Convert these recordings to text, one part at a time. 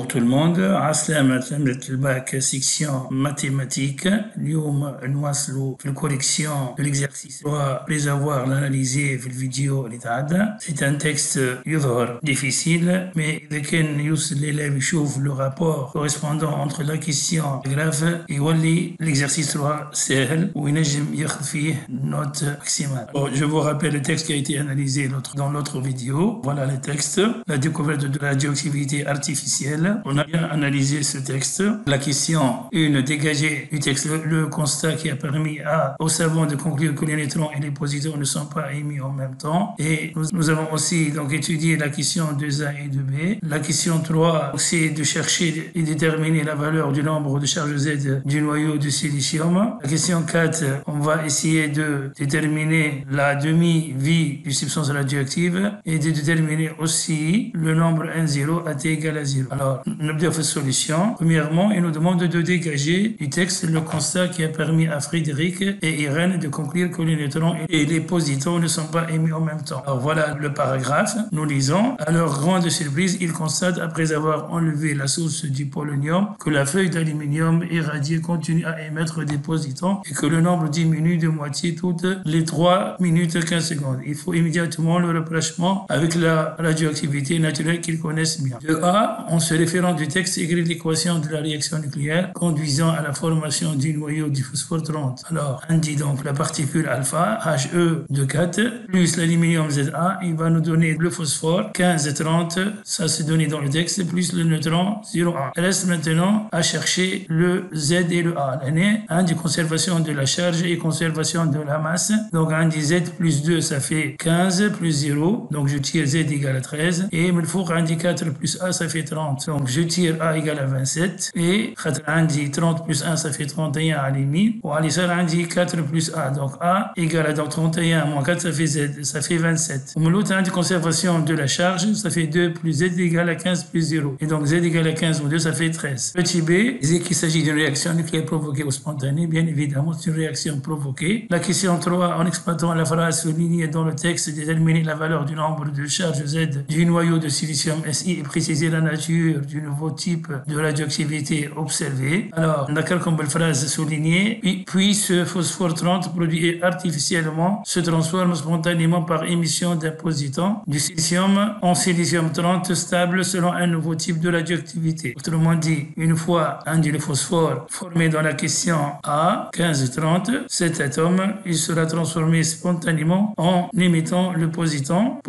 pour tout le monde. عسلامة تلامذة الباك section mathématiques. اليوم نواصلوا في الكوريكسيون de l'exercice 3 après avoir l'analysé في الفيديو اللي تعدى. C'est un texte يظهر difficile, mais إذا كان يوصل l'élève يشوف le rapport correspondant entre la question grave يولي l'exercice 3 سهل وينجم ياخذ فيه note maximale. Bon, je vous rappelle le texte qui a été analysé dans l'autre vidéo. Voilà le texte. La découverte de la radioactivité artificielle. On a bien analysé ce texte. La question 1, dégagée du texte, le constat qui a permis aux savants de conclure que les neutrons et les positons ne sont pas émis en même temps. Et nous avons aussi donc étudié la question 2A et 2B. La question 3, c'est de chercher et déterminer la valeur du nombre de charges Z du noyau de silicium. La question 4, on va essayer de déterminer la demi-vie d'une substance radioactive et de déterminer aussi le nombre N0 à t égale à 0. Alors, نبدأ في solution. Premièrement, il nous demande de dégager du texte le constat qui a permis à Frédéric et Irène de conclure que les neutrons et les positons ne sont pas émis en même temps. Alors voilà le paragraphe. Nous lisons. À leur grande surprise, ils constatent, après avoir enlevé la source du polonium, que la feuille d'aluminium irradiée continue à émettre des positons et que le nombre diminue de moitié toutes les 3 minutes 15 secondes. Il faut immédiatement le rapprochement avec la radioactivité naturelle qu'ils connaissent bien. De A, en se référant du texte, écrit l'équation de la réaction nucléaire conduisant à la formation du noyau du phosphore 30. Alors, on dit donc la particule alpha, He de 4, plus l'aluminium Za, il va nous donner le phosphore 15,30, ça c'est donné dans le texte, plus le neutron 0,1. Il reste maintenant à chercher le Z et le A. L'année, on dit conservation de la charge et conservation de la masse. Donc, on dit Z plus 2, ça fait 15 plus 0. Donc, je tire Z égale à 13. Et il faut qu'on dit 4 plus A, ça fait 30. Donc, je tire A égale à 27. Et on dit 30 plus 1, ça fait 31 à l'imi. Ou à l'issar, on dit 4 plus A. Donc, A égale à donc 31 moins 4, ça fait Z. Ça fait 27. Au l'autre, on dit conservation de la charge. Ça fait 2 plus Z égale à 15 plus 0. Et donc, Z égale à 15 moins 2, ça fait 13. Petit B, disait qu'il s'agit d'une réaction nucléaire provoquée ou spontanée. Bien évidemment, c'est une réaction provoquée. La question 3, en exploitant la phrase soulignée dans le texte, déterminer la valeur du nombre de charges Z du noyau de silicium Si et préciser la nature du nouveau type de radioactivité observé. Alors, d'accord comme belle phrase soulignée, puis ce phosphore 30 produit artificiellement se transforme spontanément par émission d'un positon du silicium en silicium 30 stable selon un nouveau type de radioactivité. Autrement dit, une fois un dit le phosphore formé dans la question A, 1530, cet atome, il sera transformé spontanément en émettant le positon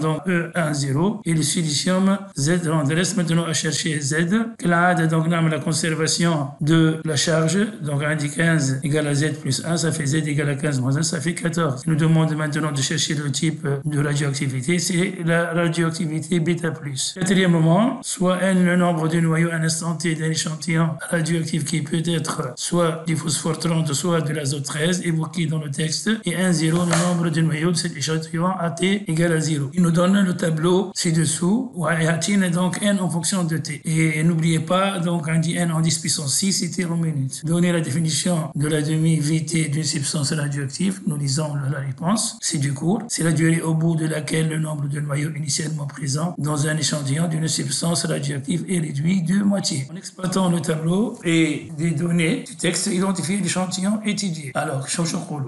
donc E10 et le silicium Z. On reste maintenant à chercher Z. Clade, donc la conservation de la charge, donc on dit 15 égale à Z plus 1, ça fait Z égale à 15 moins 1, ça fait 14. Il nous demande maintenant de chercher le type de radioactivité, c'est la radioactivité bêta+. Quatrièmement, soit N le nombre de noyaux à un instant T d'un échantillon radioactif qui peut être soit du phosphore 30, soit de l'azote 13, évoqué dans le texte, et 1, 0, le nombre de noyaux de cet échantillon à T égale à 0. Il nous donne le tableau ci-dessous, où il donc N en fonction de T. Et n'oubliez pas, donc on dit N en 10 puissance 6, c'était en minutes. Donner la définition de la demi-vie d'une substance radioactive, nous lisons la réponse, c'est du cours. C'est la durée au bout de laquelle le nombre de noyaux initialement présents dans un échantillon d'une substance radioactive est réduit de moitié. En exploitant le tableau et des données du texte, identifier l'échantillon étudié. Alors,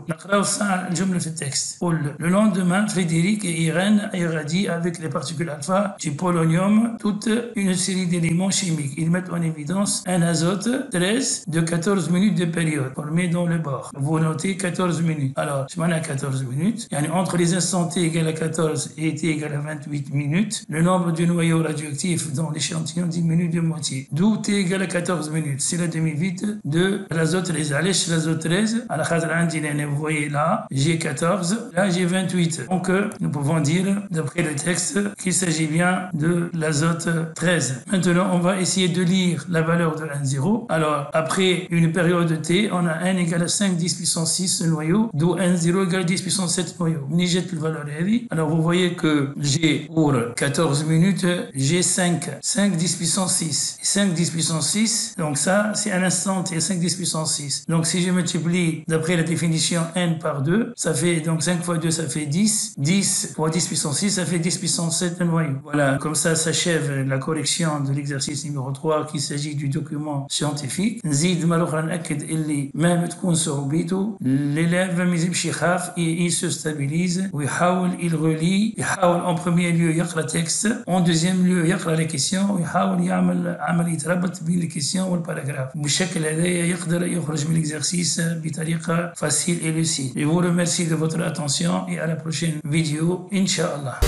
نقرأ الجملة في التكست. Le lendemain, Frédéric et Irène irradient avec les particules alpha du polonium toute une série d'éléments chimiques. Ils mettent en évidence un azote 13 de 14 minutes de période formé dans le bord. Vous notez 14 minutes. Alors, je m'en ai 14 minutes. Entre les instants T égale à 14 et T égale à 28 minutes, le nombre de noyaux radioactifs dans l'échantillon diminue de moitié. D'où T égale à 14 minutes. C'est la demi-vie de l'azote 13. Allez, l'azote 13, à la khadra vous voyez là, j'ai 14, là j'ai 28. Donc, nous pouvons dire, d'après le texte, qu'il s'agit bien de l'azote 13. Maintenant, on va essayer de lire la valeur de N0. Alors, après une période T, on a N égale à 5 10 puissance 6 noyaux, d'où N0 égale 10 puissance 7 noyaux. Nijette le valeur heavy. Alors, vous voyez que j'ai pour 14 minutes, j'ai 5 10 puissance 6. 5 10 puissance 6, donc ça, c'est un instant T, 5 10 puissance 6. Donc, si je multiplie d'après la définition N par 2, ça fait donc 5 fois 2, ça fait 10. 10 fois 10 puissance 6, ça fait 10 puissance 7 noyaux. Voilà, comme ça s'achève la correction l'explication de l'exercice numéro 3 qu'il s'agit du document scientifique. نزيد مرة أخرى نأكد اللي مهما تكون صعوبته l'élève ما يلزمش يخاف il se stabilise ويحاول il relie يحاول en premier lieu يقرأ texte en deuxième lieu يقرأ les questions ويحاول يعمل عملية ربط بين les questions والباراجراف. بالشكل هذا يقدر يخرج من l'exercice بطريقة facile et lucide. Je vous remercie de votre attention et à la prochaine vidéo, Inch'Allah.